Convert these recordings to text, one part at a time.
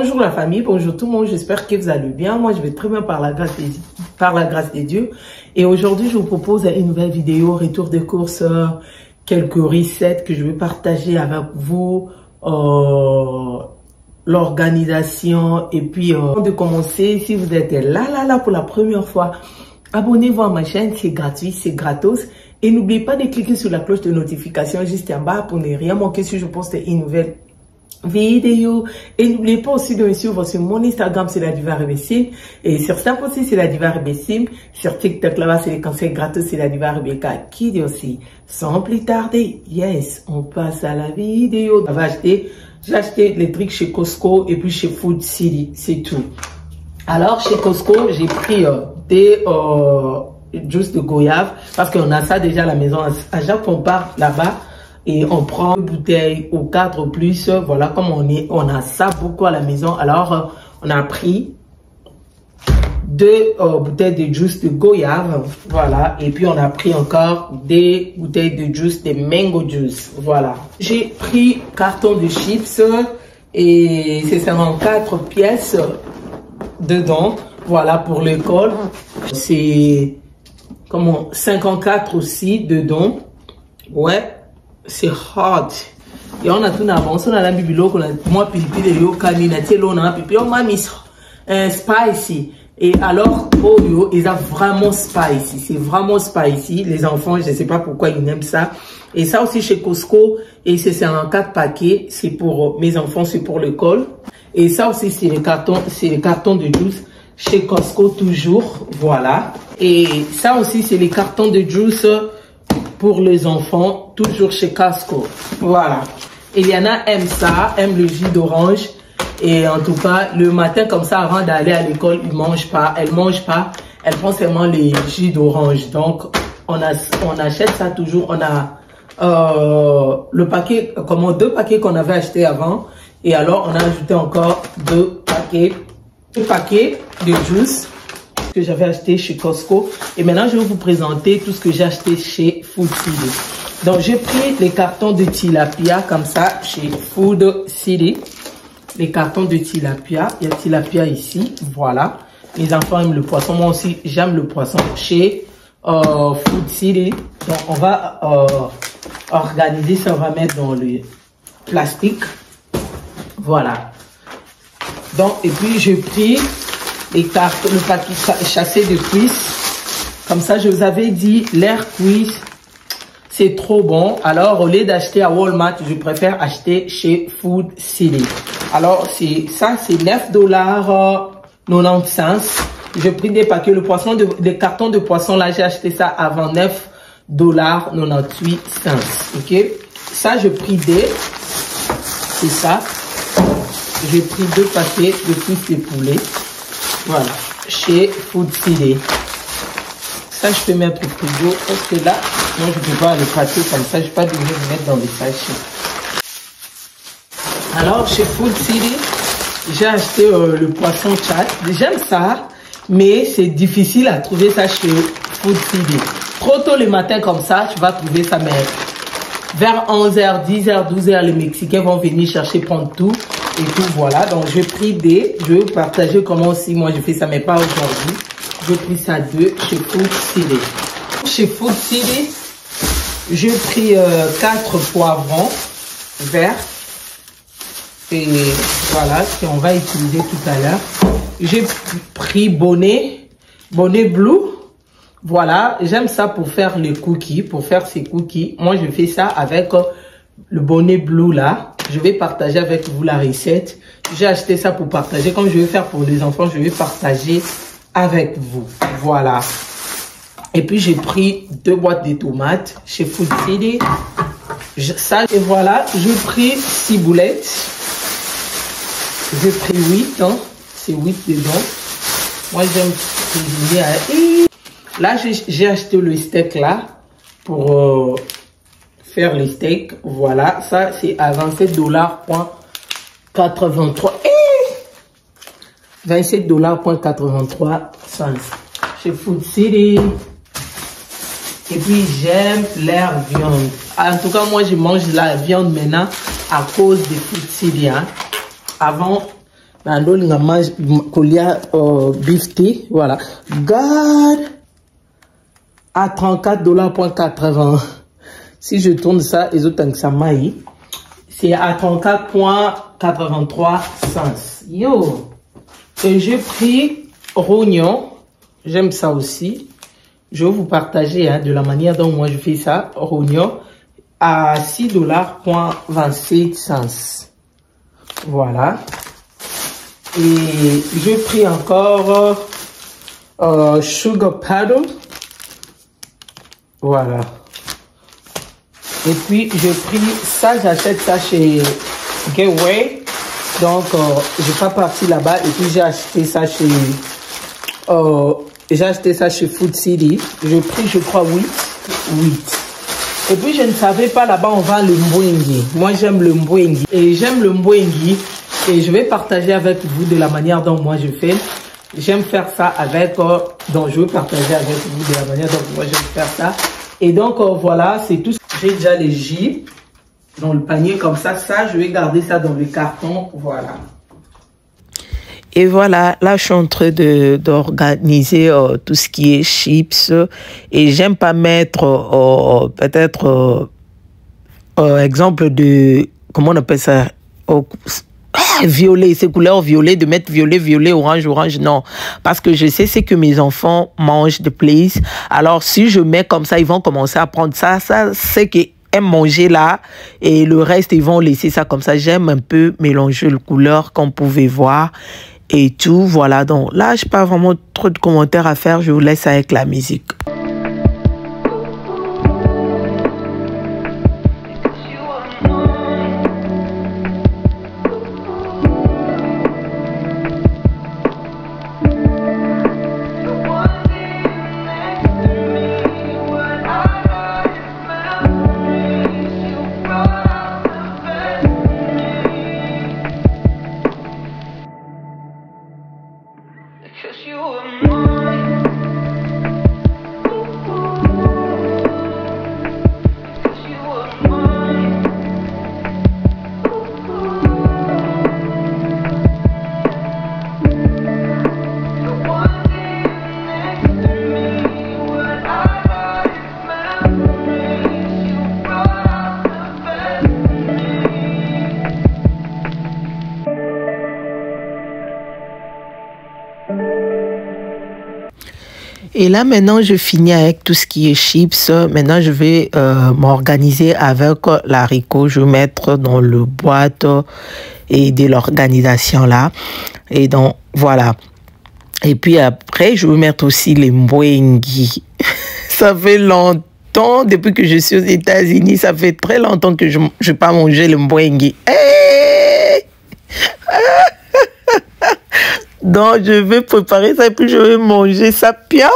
Bonjour la famille, bonjour tout le monde, j'espère que vous allez bien. Moi je vais très bien par la grâce de Dieu. Et aujourd'hui je vous propose une nouvelle vidéo, retour de course, quelques recettes que je vais partager avec vous, l'organisation. Et puis avant de commencer, si vous êtes là pour la première fois, abonnez-vous à ma chaîne, c'est gratuit, c'est gratos. Et n'oubliez pas de cliquer sur la cloche de notification juste en bas pour ne rien manquer si je poste une nouvelle vidéo. Et n'oubliez pas aussi de me suivre sur mon Instagram, c'est la Diva Rebecine. Et sur Snap aussi, c'est la Diva Rebecine. Sur TikTok, là-bas, c'est les conseils gratos, c'est la Diva Rebecca qui dit aussi. Sans plus tarder, yes, on passe à la vidéo. J'ai acheté les trucs chez Costco et puis chez Food City, c'est tout. Alors, chez Costco, j'ai pris des juice de goyave parce qu'on a ça déjà à la maison. À chaque fois, on part là-bas et on prend une bouteille ou 4 plus. Voilà, comme on a ça beaucoup à la maison. Alors, on a pris 2 bouteilles de juice de goyave. Voilà. Et puis, on a pris encore des bouteilles de juice de mango juice. Voilà. J'ai pris carton de chips et c'est 54 pièces dedans. Voilà, pour l'école. C'est comment 54 aussi dedans. Ouais. C'est hot. Et on a tout avancé, on a la bibilo, on a moi pipi de yo caminati on a pipi on m'a mis spicy. Et alors oh yo, ils ont vraiment spicy, c'est vraiment spicy. Les enfants, je sais pas pourquoi ils aiment ça. Et ça aussi chez Costco, et c'est en 4 paquets, c'est pour mes enfants, c'est pour l'école. Et ça aussi c'est les cartons de juice chez Costco toujours, voilà. Et ça aussi c'est les cartons de juice pour les enfants, toujours chez Costco. Voilà. Il y en a aiment ça, aiment le jus d'orange. Et en tout cas, le matin, comme ça, avant d'aller à l'école, ils mangent pas. Elles mangent pas. Elles font seulement les jus d'orange. Donc, on achète ça toujours. On a le paquet, comment 2 paquets qu'on avait acheté avant. Et alors, on a ajouté encore 2 paquets de juice que j'avais acheté chez Costco. Et maintenant, je vais vous présenter tout ce que j'ai acheté chez Food City. Donc, j'ai pris les cartons de tilapia comme ça chez Food City. Les cartons de tilapia. Il y a tilapia ici. Voilà. Les enfants aiment le poisson. Moi aussi, j'aime le poisson chez Food City. Donc, on va organiser ça. On va mettre dans le plastique. Voilà. Donc, et puis, j'ai pris le paquet chassé de cuisses. Comme ça, je vous avais dit, l'air cuisse, c'est trop bon. Alors, au lieu d'acheter à Walmart, je préfère acheter chez Food City. Alors, ça, c'est $9,90. J'ai pris des paquets, des cartons de poisson, là, j'ai acheté ça avant $9,98. Ok? Ça, j'ai pris c'est ça. J'ai pris 2 paquets de cuisses de poulet. Voilà, chez Food City. Ça, je peux mettre au frigo parce que là, moi, je ne peux pas le pâter comme ça. Je ne vais pas devoir le mettre dans les sachets. Alors, chez Food City, j'ai acheté le poisson chat. J'aime ça, mais c'est difficile à trouver ça chez Food City. Trop tôt le matin comme ça, tu vas trouver ça, mais vers 11h, 10h, 12h, les Mexicains vont venir chercher, prendre tout. Et tout, voilà. Donc, j'ai pris je vais partager comment aussi moi je fais ça, mais pas aujourd'hui. J'ai pris ça 2 chez Food City. Chez Food City, j'ai pris 4 poivrons verts. Et voilà, qu'on va utiliser tout à l'heure. J'ai pris bonnet blue. Voilà, j'aime ça pour faire les cookies, pour faire ces cookies. Moi, je fais ça avec le bonnet blue là. Je vais partager avec vous la recette. J'ai acheté ça pour partager. Comme je vais faire pour les enfants, je vais partager avec vous. Voilà. Et puis, j'ai pris 2 boîtes de tomates chez Food City. Et voilà, j'ai pris 6 boulettes. J'ai pris 8. Hein. C'est 8 dedans. Moi, j'aime cuisiner. Là, j'ai acheté le steak là pour faire les steaks. Voilà, ça c'est à $27,83. $27,83 chez Food City. Et puis j'aime l'air viande. En tout cas, moi je mange la viande maintenant à cause de Food City. Hein. Avant, Nandolinga mange kolia beefté, voilà. God à $34.80. Si je tourne ça, les autres que ça maille, c'est à 34.83 cents. Yo! Et j'ai pris rognon. J'aime ça aussi. Je vais vous partager de la manière dont moi je fais ça. Rognon à $6.27 cents. Voilà. Et j'ai pris encore sugar paddle. Voilà. Et puis j'ai pris ça, j'achète ça chez Gateway. Donc j'ai pas parti là-bas et puis j'ai acheté ça chez Food City. J'ai pris je crois 8. Et puis je ne savais pas là-bas on vend le mbwengi. Moi j'aime le mbwengi et j'aime le mbwengi. Et je vais partager avec vous de la manière dont moi je fais. J'aime faire ça avec... donc je vais partager avec vous de la manière dont moi j'aime faire ça. Et donc voilà, c'est tout. J'ai déjà les jus dans le panier comme ça. Ça, je vais garder ça dans le carton. Voilà. Et voilà, là je suis en train d'organiser tout ce qui est chips. Et j'aime pas mettre peut-être exemple de... Comment on appelle ça violet, ces couleurs violet, de mettre violet, orange, non. Parce que je sais, c'est que mes enfants mangent de place. Alors, si je mets comme ça, ils vont commencer à prendre ça. Ça, c'est qu'ils aiment manger là. Et le reste, ils vont laisser ça comme ça. J'aime un peu mélanger les couleurs, comme vous pouvez voir. Et tout, voilà. Donc là, je n'ai pas vraiment trop de commentaires à faire. Je vous laisse avec la musique. Et là, maintenant, je finis avec tout ce qui est chips. Maintenant, je vais m'organiser avec l'haricot. Je vais mettre dans le boîte et de l'organisation là. Et donc, voilà. Et puis après, je vais mettre aussi les mbwengi. Ça fait longtemps, depuis que je suis aux États-Unis, ça fait très longtemps que je n'ai pas mangé le mbwengi. Hey! Donc, je vais préparer ça et puis je vais manger ça. Piao!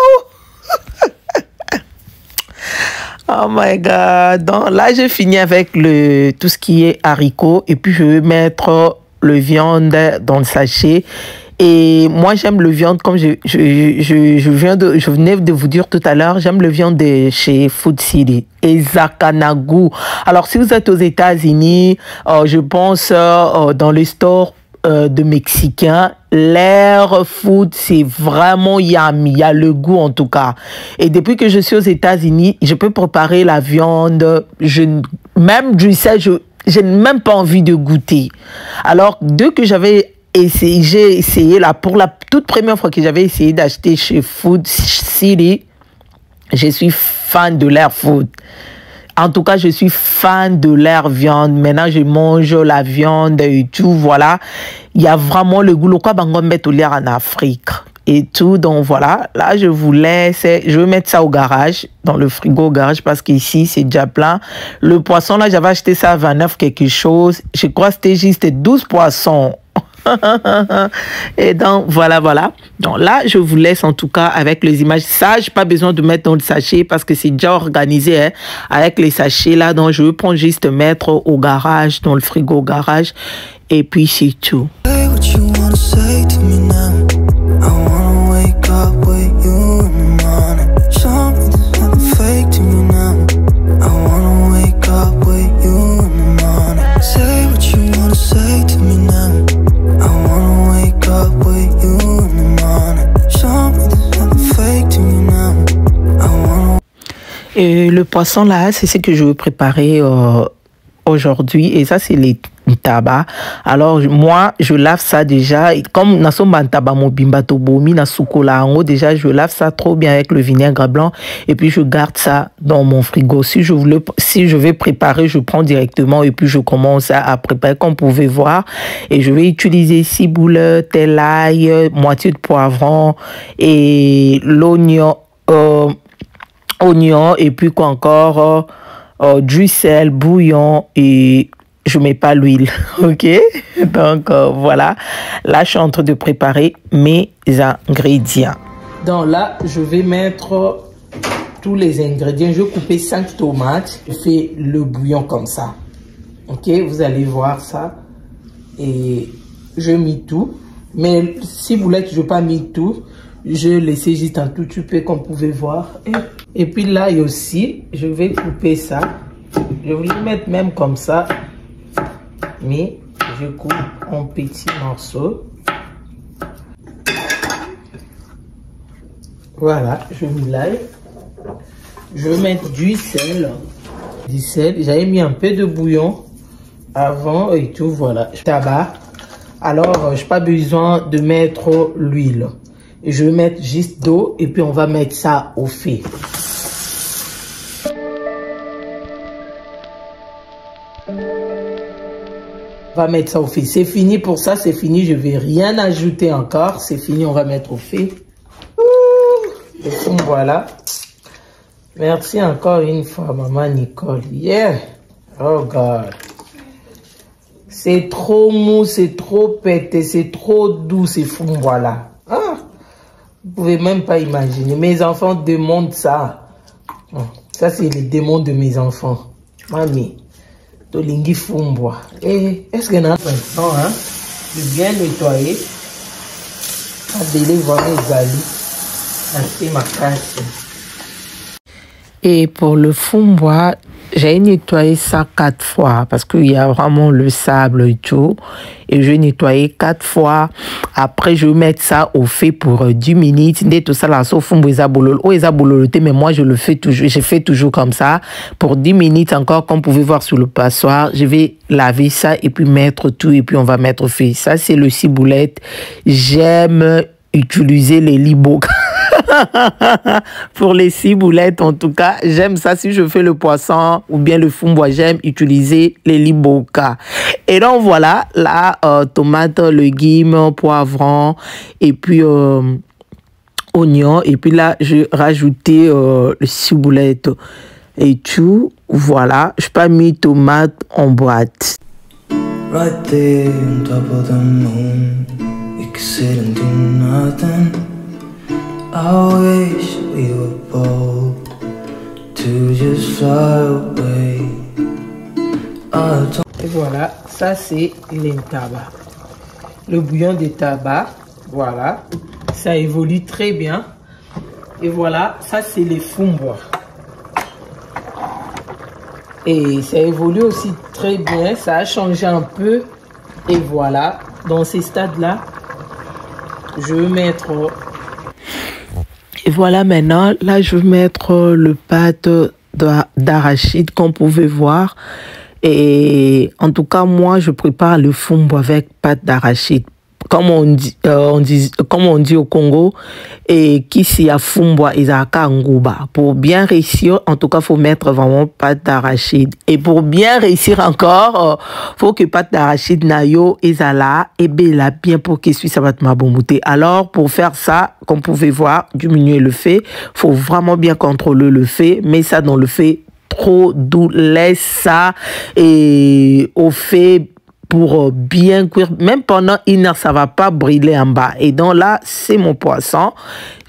Oh my God! Donc, là, j'ai fini avec tout ce qui est haricots. Et puis, je vais mettre le viande dans le sachet. Et moi, j'aime le viande, comme je venais de vous dire tout à l'heure, j'aime le viande de chez Food City. Et Zakanagu. Alors, si vous êtes aux États-Unis, je pense dans les stores de Mexicains, l'air food, c'est vraiment yummy. Il y a le goût en tout cas. Et depuis que je suis aux États-Unis, je peux préparer la viande. Je n'ai même pas envie de goûter. Alors, dès que j'ai essayé là, pour la toute première fois que j'avais essayé d'acheter chez Food City, je suis fan de l'air food. En tout cas, je suis fan de l'air viande. Maintenant, je mange la viande et tout, voilà. Il y a vraiment le goût. Le quoi bango mettre au l'air en Afrique et tout. Donc, voilà. Là, je vous laisse. Je vais mettre ça au garage, dans le frigo au garage, parce qu'ici, c'est déjà plein. Le poisson, là, j'avais acheté ça à 29 quelque chose. Je crois que c'était juste 12 poissons. Et donc voilà. Donc là je vous laisse en tout cas avec les images. Ça j'ai pas besoin de mettre dans le sachet parce que c'est déjà organisé avec les sachets là. Donc je vais prendre juste mettre au garage, dans le frigo au garage, et puis c'est tout. Say what you wanna say to me now. I wanna wake Et le poisson là, c'est ce que je veux préparer aujourd'hui. Et ça, c'est les tabac. Alors moi, je lave ça déjà. Comme na somba tabac mon bimba tobomi na sukola en haut, déjà je lave ça trop bien avec le vinaigre blanc et puis je garde ça dans mon frigo. Si je vais préparer, je prends directement et puis je commence à préparer comme vous pouvez voir. Et je vais utiliser ciboule, l'ail, moitié de poivron et l'oignon, et puis quoi encore, du sel, bouillon et je mets pas l'huile, ok? Donc voilà, là je suis en train de préparer mes ingrédients. Donc là, je vais mettre tous les ingrédients. Je vais couper 5 tomates. Je fais le bouillon comme ça, ok? Vous allez voir ça. Et je mets tout. Mais si vous voulez que je n'ai pas mis tout, je laisse juste un tout petit peu comme vous pouvez voir. Et puis là aussi, je vais couper ça. Je vais le mettre même comme ça. Mais je coupe en petits morceaux. Voilà, je mets l'ail. Je vais mettre du sel. J'avais mis un peu de bouillon avant et tout, voilà. Tabac. Alors, je n'ai pas besoin de mettre l'huile. Je vais mettre juste d'eau et puis on va mettre ça au feu. On va mettre ça au feu. C'est fini pour ça, c'est fini. Je ne vais rien ajouter encore. C'est fini, on va mettre au feu. Et donc voilà. Merci encore une fois, maman Nicole. Yeah. Oh God. C'est trop mou, c'est trop pété, c'est trop doux, c'est fou, voilà. Ah, vous pouvez même pas imaginer. Mes enfants demandent ça. Ça, c'est les demandes de mes enfants. Mamie. Tolingi Fumboa. Et est-ce que nous avons hein, de bien nettoyer? Adélé voir mes alis. Acheter ma casse. Et pour le fumboa, j'ai nettoyé ça 4 fois parce qu'il y a vraiment le sable et tout. Et je vais nettoyer 4 fois. Après, je vais mettre ça au feu pour 10 minutes. Dès tout ça, là, sauf fumboa mais moi, je le fais toujours. Je fais toujours comme ça. Pour 10 minutes encore, comme vous pouvez voir sur le passoire, je vais laver ça et puis mettre tout. Et puis, on va mettre au feu. Ça, c'est le ciboulette. J'aime utiliser les libocs. Pour les ciboulettes, en tout cas, j'aime ça. Si je fais le poisson ou bien le fumboa, j'aime utiliser les liboca. Et donc voilà, là, tomate, légumes, poivron et puis oignon. Et puis là, je rajoutais le ciboulette et tout. Voilà, je n'ai pas mis tomate en boîte. Right there on top of the moon, we could sit and do nothing. I wish we were bold to just fly away. Et voilà, ça c'est les tabac. Le bouillon de tabac, voilà, ça évolue très bien. Et voilà, ça c'est les fumboa. Et ça évolue aussi très bien, ça a changé un peu. Et voilà, dans ces stades-là, je vais mettre... Et voilà maintenant, là je vais mettre le pâte d'arachide comme vous pouvez voir. Et en tout cas, moi je prépare le fumboa avec pâte d'arachide. Comme on dit au Congo, et qu'ici à fumboa et à kanguba. Pour bien réussir, en tout cas, faut mettre vraiment pâte d'arachide. Et pour bien réussir encore, faut que pâte d'arachide nayo et zala et bela bien pour que ça va te mabomouter. Alors, pour faire ça, comme vous pouvez voir, diminuer le feu, faut vraiment bien contrôler le feu, mais ça dans le feu trop doux, laisse ça et au feu pour bien cuire. Même pendant 1 heure, ça va pas brûler en bas. Et donc là, c'est mon poisson.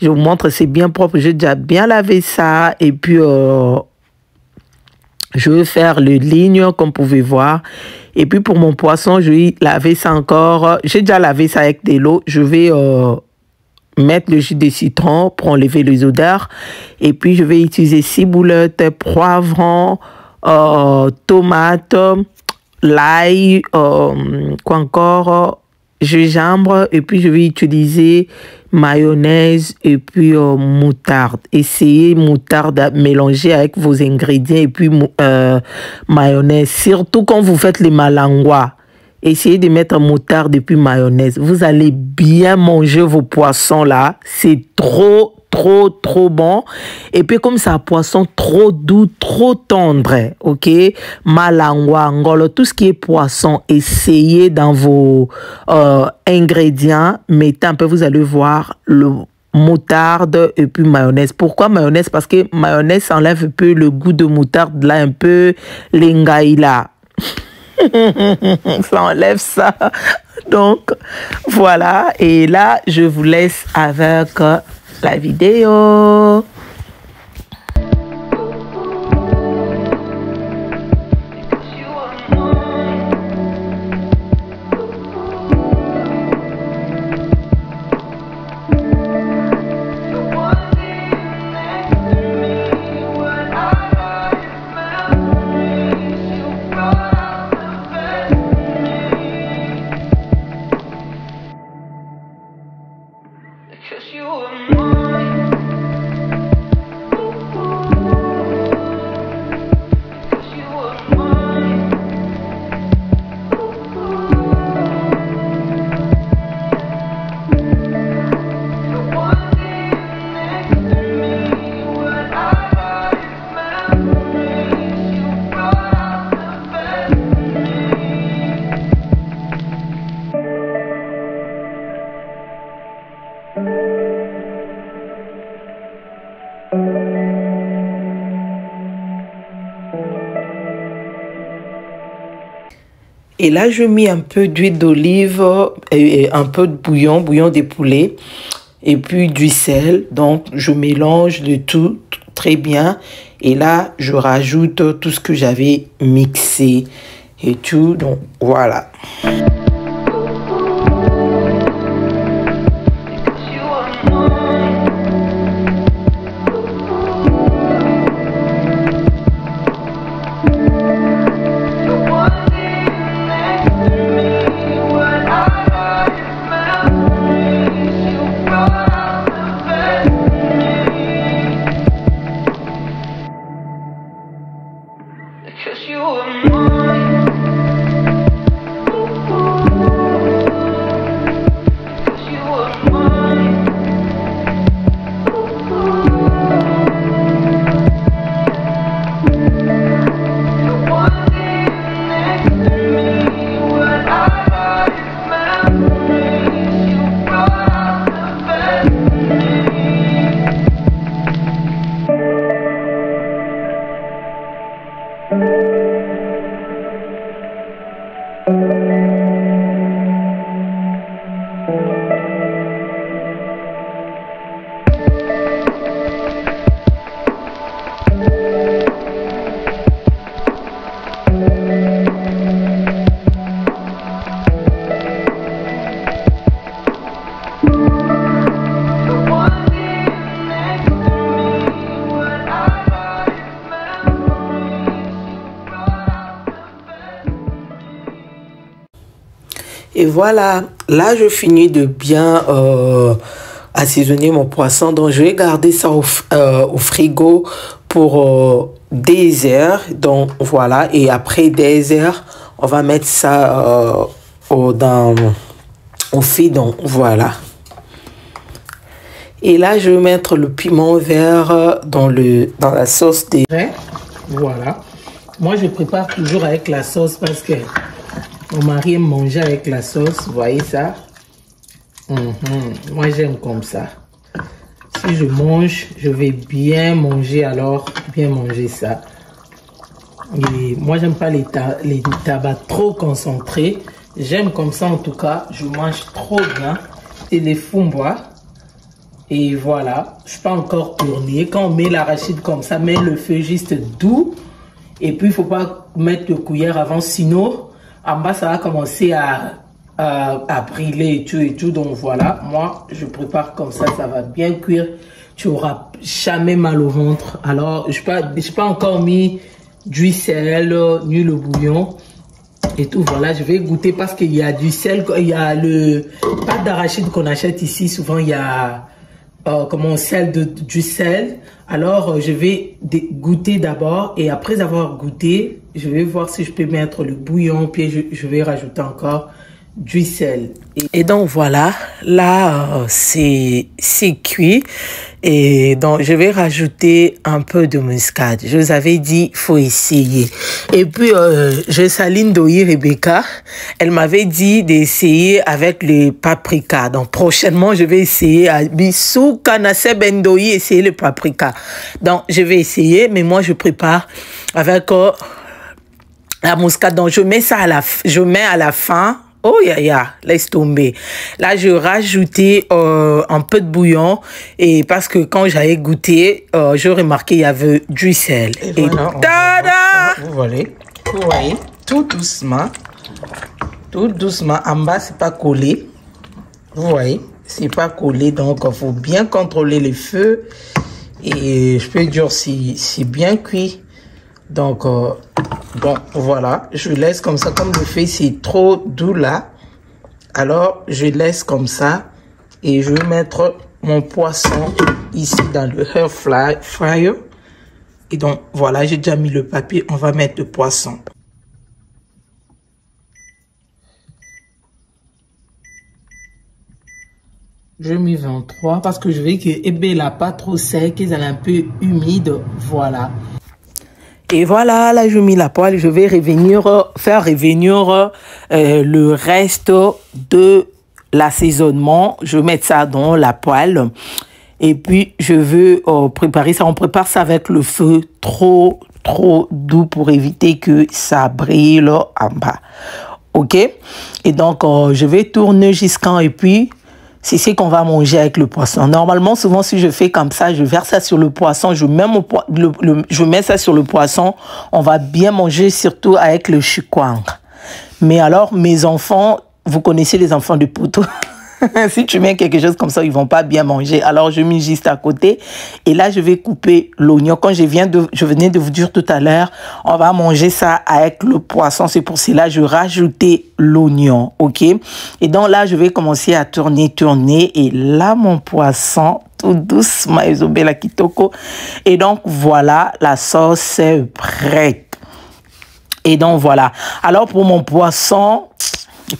Je vous montre, c'est bien propre. J'ai déjà bien lavé ça. Et puis, je vais faire les lignes, comme vous pouvez voir. Et puis, pour mon poisson, je vais laver ça encore. J'ai déjà lavé ça avec de l'eau. Je vais mettre le jus de citron pour enlever les odeurs. Et puis, je vais utiliser ciboulette, poivron, tomate, l'ail, quoi encore, gingembre et puis je vais utiliser mayonnaise et puis moutarde. Essayez moutarde à mélanger avec vos ingrédients et puis mayonnaise. Surtout quand vous faites les malangwa. Essayez de mettre moutarde et puis mayonnaise. Vous allez bien manger vos poissons là. C'est trop bon. Et puis comme ça, poisson trop doux, trop tendre. Ok? Malangwa, ngolo, tout ce qui est poisson, essayez dans vos ingrédients. Mettez un peu, vous allez voir le moutarde et puis mayonnaise. Pourquoi mayonnaise? Parce que mayonnaise enlève un peu le goût de moutarde là, un peu l'engaïla. Ça enlève ça. Donc, voilà. Et là, je vous laisse avec la vidéo. Et là, je mets un peu d'huile d'olive et un peu de bouillon de poulet. Et puis du sel. Donc, je mélange le tout très bien. Et là, je rajoute tout ce que j'avais mixé et tout. Donc, voilà. Et voilà, là je finis de bien assaisonner mon poisson. Donc je vais garder ça au frigo pour des heures. Donc voilà, et après des heures, on va mettre ça au feu. Donc voilà. Et là je vais mettre le piment vert dans la sauce des... Voilà. Moi je prépare toujours avec la sauce parce que mon mari aime manger avec la sauce, vous voyez ça? Moi j'aime comme ça. Si je mange, je vais bien manger, alors bien manger ça. Et moi j'aime pas les tabacs trop concentrés. J'aime comme ça en tout cas, je mange trop bien. Et les fumbois. Et voilà, je suis pas encore tourné. Quand on met l'arachide comme ça, met le feu juste doux. Et puis il faut pas mettre de cuillère avant, sinon en bas ça va commencer à brûler et tout. Donc voilà, moi je prépare comme ça, ça va bien cuire. Tu auras jamais mal au ventre. Alors je n'ai pas encore mis du sel ni le bouillon. Et tout, voilà, je vais goûter parce qu'il y a du sel, il y a le pâte d'arachide qu'on achète ici. Souvent, il y a comment du sel. Alors, je vais goûter d'abord et après avoir goûté, je vais voir si je peux mettre le bouillon, puis je vais rajouter encore du sel. Et donc voilà, là c'est cuit et donc je vais rajouter un peu de muscade. Je vous avais dit faut essayer. Et puis je salue Ndoyi Rebecca, elle m'avait dit d'essayer avec les paprika. Donc prochainement je vais essayer à Bissou Kanase Bendoyi essayer le paprika. Donc je vais essayer, mais moi je prépare avec la muscade. Donc je mets ça à la fin. Oh, laisse tomber. Là, je rajoutais un peu de bouillon et parce que quand j'avais goûté, je remarquais il y avait du sel. Et voilà, tada! Vous voyez, tout doucement, en bas, c'est pas collé. Vous voyez, c'est pas collé, donc il faut bien contrôler le feu et je peux dire si c'est bien cuit. Donc, bon, voilà, je laisse comme ça, comme le fait c'est trop doux là, alors je laisse comme ça et je vais mettre mon poisson ici dans le air fryer. Et donc, voilà, j'ai déjà mis le papier, on va mettre le poisson. Je mets 23 parce que je veux que la pas trop sec, qu'ils aient un peu humide, voilà. Et voilà, là, je mets la poêle. Je vais faire revenir le reste de l'assaisonnement. Je vais mettre ça dans la poêle. Et puis, je veux préparer ça. On prépare ça avec le feu trop doux pour éviter que ça brille en bas. OK? Et donc, je vais tourner jusqu'en... Et puis... c'est ce qu'on va manger avec le poisson. Normalement, souvent, si je fais comme ça, je verse ça sur le poisson, je mets ça sur le poisson, on va bien manger, surtout avec le chikwang. Mais alors, mes enfants, vous connaissez les enfants de Poto. Si tu mets quelque chose comme ça, ils vont pas bien manger. Alors, je mets juste à côté. Et là, je vais couper l'oignon. Quand je venais de vous dire tout à l'heure, on va manger ça avec le poisson. C'est pour cela que je rajoutais l'oignon. OK? Et donc là, je vais commencer à tourner. Et là, mon poisson, tout doucement, Isobela Kitoko. Et donc, voilà, la sauce est prête. Et donc, voilà. Alors, pour mon poisson...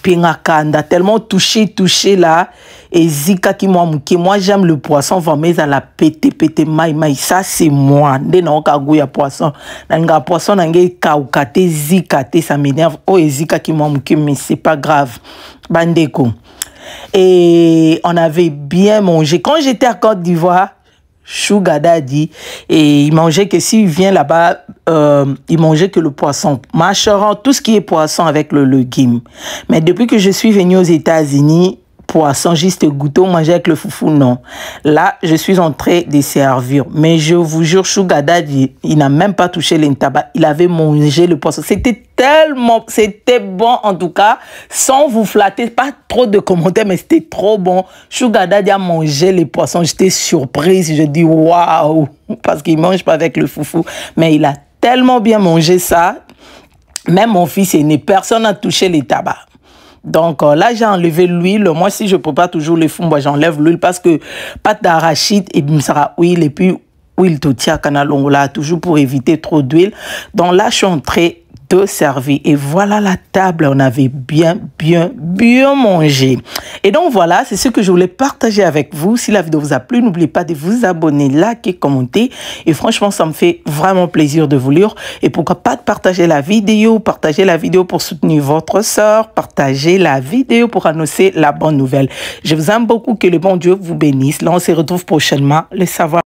Pingakanda, tellement touché là, et zika qui moi j'aime le poisson, vraiment à la pété maï, ça c'est moi, dès non kagouya poisson, nanga poisson nangé kaukate zikate, ça m'énerve, oh et zika qui mais c'est pas grave, bandeko. Et on avait bien mangé, quand j'étais à Côte d'Ivoire, Sugar Daddy, et il mangeait que s'il vient là-bas, il mangeait que le poisson. Macharon, tout ce qui est poisson avec le légume. Mais depuis que je suis venue aux États-Unis, poisson, juste goûter, manger avec le foufou, non. Là, je suis en train de servir. Mais je vous jure, Sugar Daddy, il n'a même pas touché l'intaba. Il avait mangé le poisson. C'était bon en tout cas, sans vous flatter, pas trop de commentaires, mais c'était trop bon. Sugar Daddy a mangé les poissons, j'étais surprise, je dis waouh, parce qu'il mange pas avec le foufou, mais il a tellement bien mangé ça, même mon fils aîné, personne n'a touché les tabacs. Donc là, j'ai enlevé l'huile. Moi, si je ne prépare toujours les fous, moi, j'enlève l'huile parce que pâte d'arachide et bimsara huile et puis huile totia kanalongola, toujours pour éviter trop d'huile. Donc là, je suis en train de servir. Et voilà la table. On avait bien mangé. Et donc voilà, c'est ce que je voulais partager avec vous. Si la vidéo vous a plu, n'oubliez pas de vous abonner, liker, commenter. Et franchement, ça me fait vraiment plaisir de vous lire. Et pourquoi pas de partager la vidéo pour soutenir votre sœur, partager la vidéo pour annoncer la bonne nouvelle. Je vous aime beaucoup, que le bon Dieu vous bénisse. Là, on se retrouve prochainement. Le savoir.